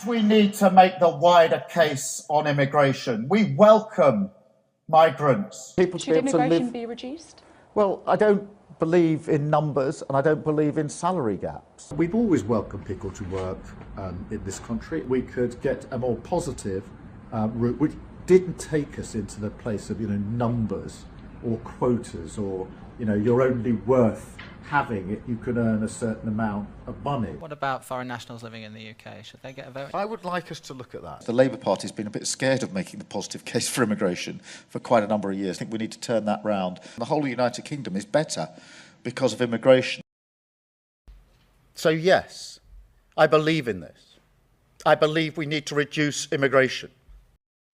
We need to make the wider case on immigration. We welcome migrants. Should immigration be reduced? Well, I don't believe in numbers and I don't believe in salary gaps. We've always welcomed people to work in this country. We could get a more positive route which didn't take us into the place of numbers or quotas or you're only worth having it, you can earn a certain amount of money. What about foreign nationals living in the UK? Should they get a vote? I would like us to look at that. The Labour Party's been a bit scared of making the positive case for immigration for quite a number of years. I think we need to turn that round. The whole of the United Kingdom is better because of immigration. So yes, I believe in this. I believe we need to reduce immigration.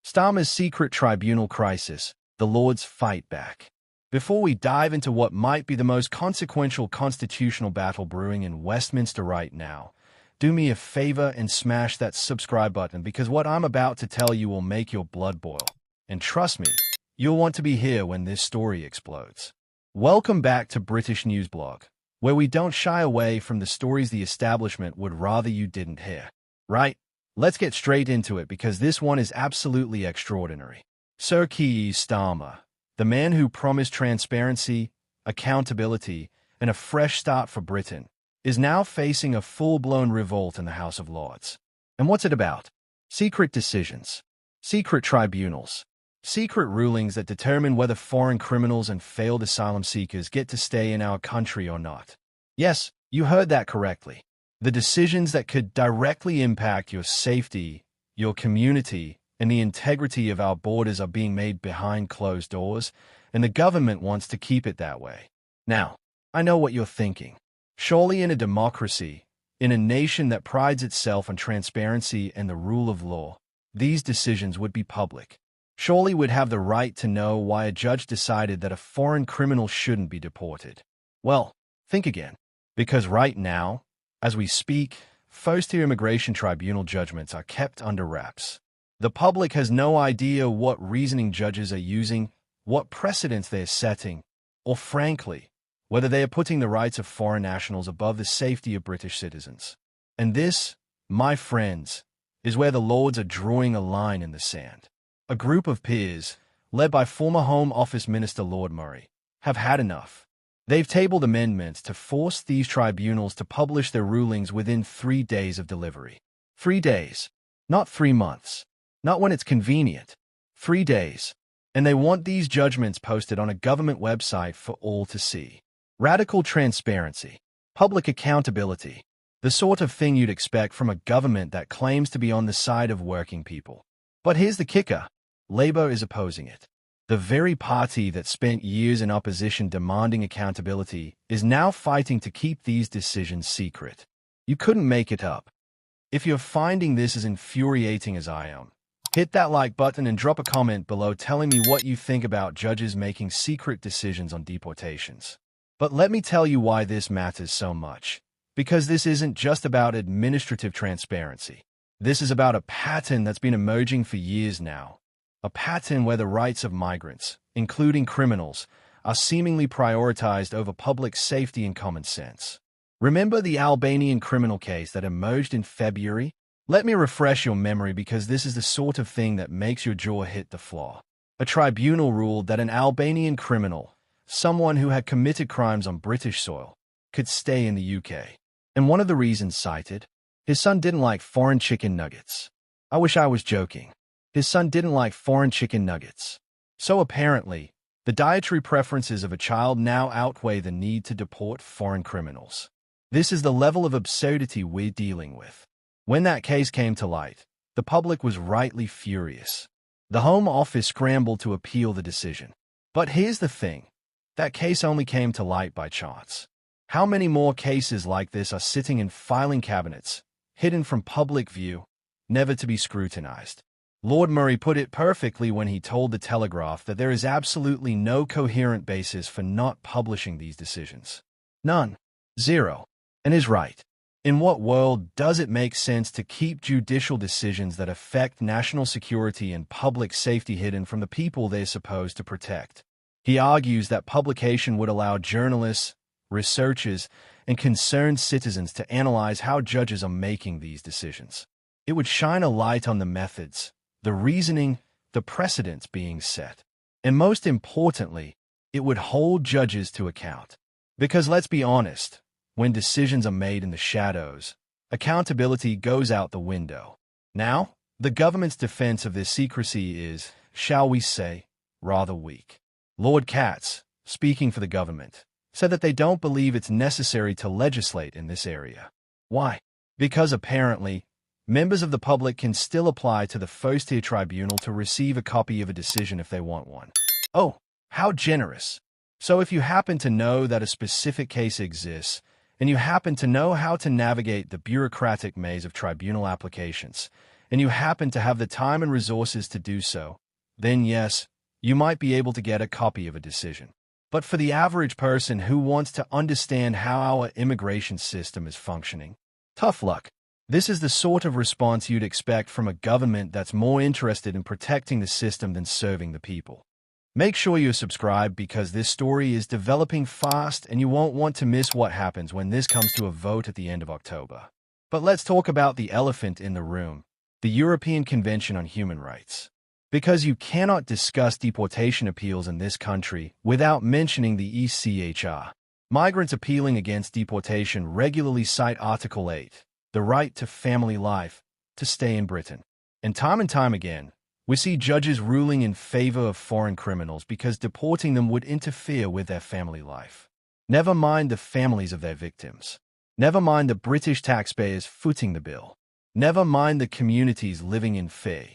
Starmer's secret tribunal crisis, the Lords fight back. Before we dive into what might be the most consequential constitutional battle brewing in Westminster right now, do me a favor and smash that subscribe button because what I'm about to tell you will make your blood boil. And trust me, you'll want to be here when this story explodes. Welcome back to British News Blog, where we don't shy away from the stories the establishment would rather you didn't hear. Right? Let's get straight into it because this one is absolutely extraordinary. Sir Keir Starmer, the man who promised transparency, accountability, and a fresh start for Britain, is now facing a full-blown revolt in the House of Lords. And what's it about? Secret decisions, secret tribunals, secret rulings that determine whether foreign criminals and failed asylum seekers get to stay in our country or not. Yes, you heard that correctly. The decisions that could directly impact your safety, your community, and the integrity of our borders are being made behind closed doors, and the government wants to keep it that way. Now, I know what you're thinking. Surely in a democracy, in a nation that prides itself on transparency and the rule of law, these decisions would be public. Surely we'd have the right to know why a judge decided that a foreign criminal shouldn't be deported. Well, think again. Because right now, as we speak, first-tier immigration tribunal judgments are kept under wraps. The public has no idea what reasoning judges are using, what precedents they're setting, or frankly, whether they are putting the rights of foreign nationals above the safety of British citizens. And this, my friends, is where the Lords are drawing a line in the sand. A group of peers, led by former Home Office Minister Lord Murray, have had enough. They've tabled amendments to force these tribunals to publish their rulings within 3 days of delivery. 3 days, not 3 months. Not when it's convenient. 3 days. And they want these judgments posted on a government website for all to see. Radical transparency. Public accountability. The sort of thing you'd expect from a government that claims to be on the side of working people. But here's the kicker. Labour is opposing it. The very party that spent years in opposition demanding accountability is now fighting to keep these decisions secret. You couldn't make it up. If you're finding this as infuriating as I am, hit that like button and drop a comment below telling me what you think about judges making secret decisions on deportations. But let me tell you why this matters so much. Because this isn't just about administrative transparency. This is about a pattern that's been emerging for years now. A pattern where the rights of migrants, including criminals, are seemingly prioritized over public safety and common sense. Remember the Albanian criminal case that emerged in February? Let me refresh your memory because this is the sort of thing that makes your jaw hit the floor. A tribunal ruled that an Albanian criminal, someone who had committed crimes on British soil, could stay in the UK. And one of the reasons cited, his son didn't like foreign chicken nuggets. I wish I was joking. His son didn't like foreign chicken nuggets. So apparently, the dietary preferences of a child now outweigh the need to deport foreign criminals. This is the level of absurdity we're dealing with. When that case came to light, the public was rightly furious. The Home Office scrambled to appeal the decision. But here's the thing. That case only came to light by chance. How many more cases like this are sitting in filing cabinets, hidden from public view, never to be scrutinized? Lord Murray put it perfectly when he told The Telegraph that there is absolutely no coherent basis for not publishing these decisions. None. Zero. And is right. In what world does it make sense to keep judicial decisions that affect national security and public safety hidden from the people they're supposed to protect? He argues that publication would allow journalists, researchers, and concerned citizens to analyze how judges are making these decisions. It would shine a light on the methods, the reasoning, the precedents being set. And most importantly, it would hold judges to account. Because let's be honest, when decisions are made in the shadows, accountability goes out the window. Now, the government's defense of this secrecy is, shall we say, rather weak. Lord Katz, speaking for the government, said that they don't believe it's necessary to legislate in this area. Why? Because apparently, members of the public can still apply to the first-tier tribunal to receive a copy of a decision if they want one. Oh, how generous. So if you happen to know that a specific case exists, and you happen to know how to navigate the bureaucratic maze of tribunal applications, and you happen to have the time and resources to do so, then yes, you might be able to get a copy of a decision. But for the average person who wants to understand how our immigration system is functioning, tough luck. This is the sort of response you'd expect from a government that's more interested in protecting the system than serving the people. Make sure you're subscribed because this story is developing fast and you won't want to miss what happens when this comes to a vote at the end of October. But let's talk about the elephant in the room, the European Convention on Human Rights. Because you cannot discuss deportation appeals in this country without mentioning the ECHR. Migrants appealing against deportation regularly cite Article 8, the right to family life, to stay in Britain. And time again, we see judges ruling in favor of foreign criminals because deporting them would interfere with their family life. Never mind the families of their victims. Never mind the British taxpayers footing the bill. Never mind the communities living in fear.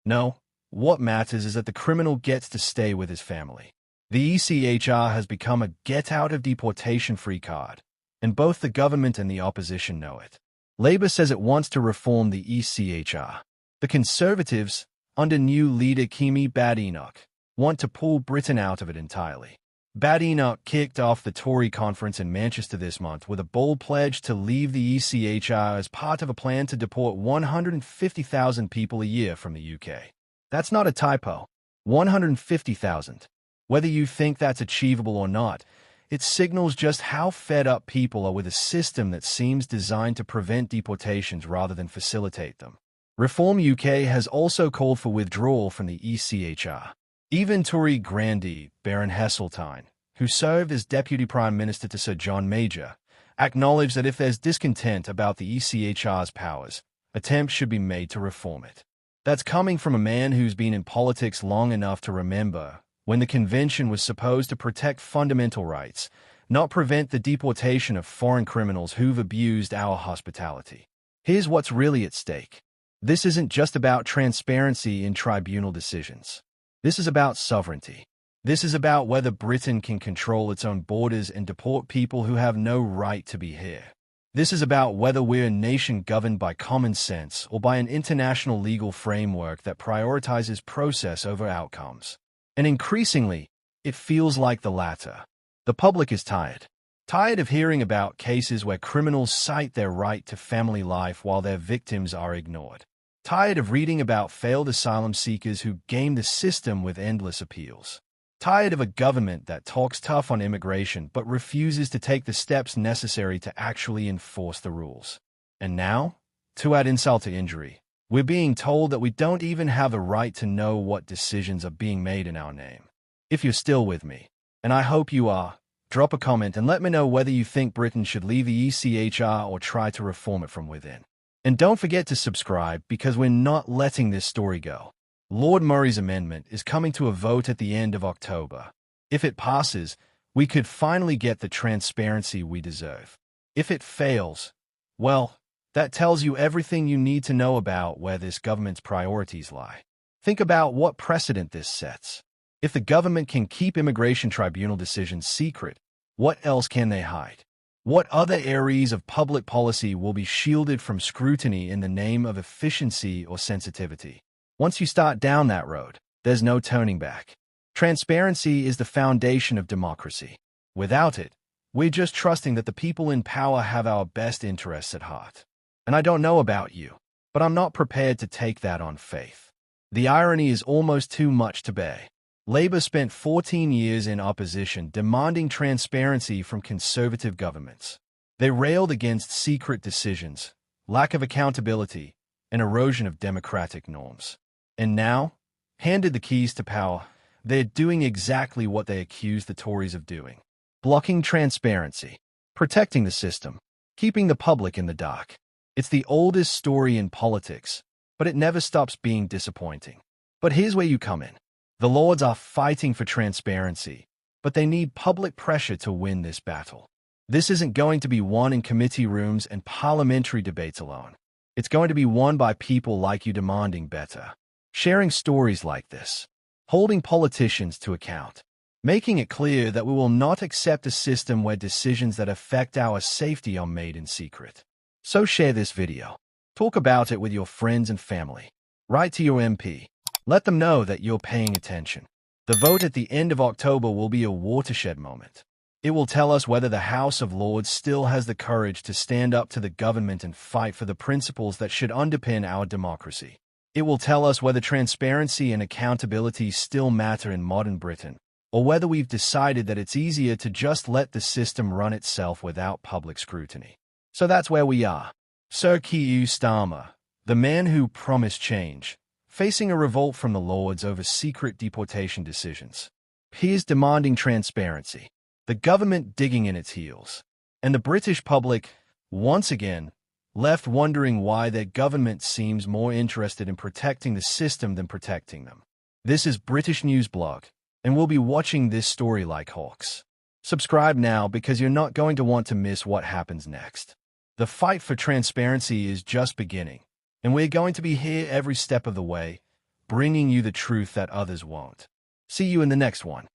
No, what matters is that the criminal gets to stay with his family. The ECHR has become a get-out-of-deportation-free card, and both the government and the opposition know it. Labour says it wants to reform the ECHR. The Conservatives, under new leader Kemi Badenoch, want to pull Britain out of it entirely. Badenoch kicked off the Tory conference in Manchester this month with a bold pledge to leave the ECHR as part of a plan to deport 150,000 people a year from the UK. That's not a typo. 150,000. Whether you think that's achievable or not, it signals just how fed up people are with a system that seems designed to prevent deportations rather than facilitate them. Reform UK has also called for withdrawal from the ECHR. Even Tory grandee Baron Heseltine, who served as Deputy Prime Minister to Sir John Major, acknowledged that if there's discontent about the ECHR's powers, attempts should be made to reform it. That's coming from a man who's been in politics long enough to remember when the convention was supposed to protect fundamental rights, not prevent the deportation of foreign criminals who've abused our hospitality. Here's what's really at stake. This isn't just about transparency in tribunal decisions. This is about sovereignty. This is about whether Britain can control its own borders and deport people who have no right to be here. This is about whether we're a nation governed by common sense or by an international legal framework that prioritizes process over outcomes. And increasingly, it feels like the latter. The public is tired. Tired of hearing about cases where criminals cite their right to family life while their victims are ignored. Tired of reading about failed asylum seekers who game the system with endless appeals. Tired of a government that talks tough on immigration but refuses to take the steps necessary to actually enforce the rules. And now, to add insult to injury, we're being told that we don't even have a right to know what decisions are being made in our name. If you're still with me, and I hope you are, drop a comment and let me know whether you think Britain should leave the ECHR or try to reform it from within. And don't forget to subscribe because we're not letting this story go. Lord Murray's amendment is coming to a vote at the end of October. If it passes, we could finally get the transparency we deserve. If it fails, well, that tells you everything you need to know about where this government's priorities lie. Think about what precedent this sets. If the government can keep immigration tribunal decisions secret, what else can they hide? What other areas of public policy will be shielded from scrutiny in the name of efficiency or sensitivity? Once you start down that road, there's no turning back. Transparency is the foundation of democracy. Without it, we're just trusting that the people in power have our best interests at heart. And I don't know about you, but I'm not prepared to take that on faith. The irony is almost too much to bear. Labour spent 14 years in opposition demanding transparency from conservative governments. They railed against secret decisions, lack of accountability, an erosion of democratic norms. And now, handed the keys to power, they're doing exactly what they accused the Tories of doing: blocking transparency, protecting the system, keeping the public in the dark. It's the oldest story in politics, but it never stops being disappointing. But here's where you come in. The Lords are fighting for transparency, but they need public pressure to win this battle. This isn't going to be won in committee rooms and parliamentary debates alone. It's going to be won by people like you demanding better, sharing stories like this, holding politicians to account, making it clear that we will not accept a system where decisions that affect our safety are made in secret. So share this video. Talk about it with your friends and family. Write to your MP. Let them know that you're paying attention. The vote at the end of October will be a watershed moment. It will tell us whether the House of Lords still has the courage to stand up to the government and fight for the principles that should underpin our democracy. It will tell us whether transparency and accountability still matter in modern Britain, or whether we've decided that it's easier to just let the system run itself without public scrutiny. So that's where we are. Sir Keir Starmer, the man who promised change, facing a revolt from the Lords over secret deportation decisions. Peers demanding transparency, the government digging in its heels, and the British public, once again, left wondering why their government seems more interested in protecting the system than protecting them. This is British News Blog, and we'll be watching this story like hawks. Subscribe now because you're not going to want to miss what happens next. The fight for transparency is just beginning, and we're going to be here every step of the way, bringing you the truth that others won't. See you in the next one.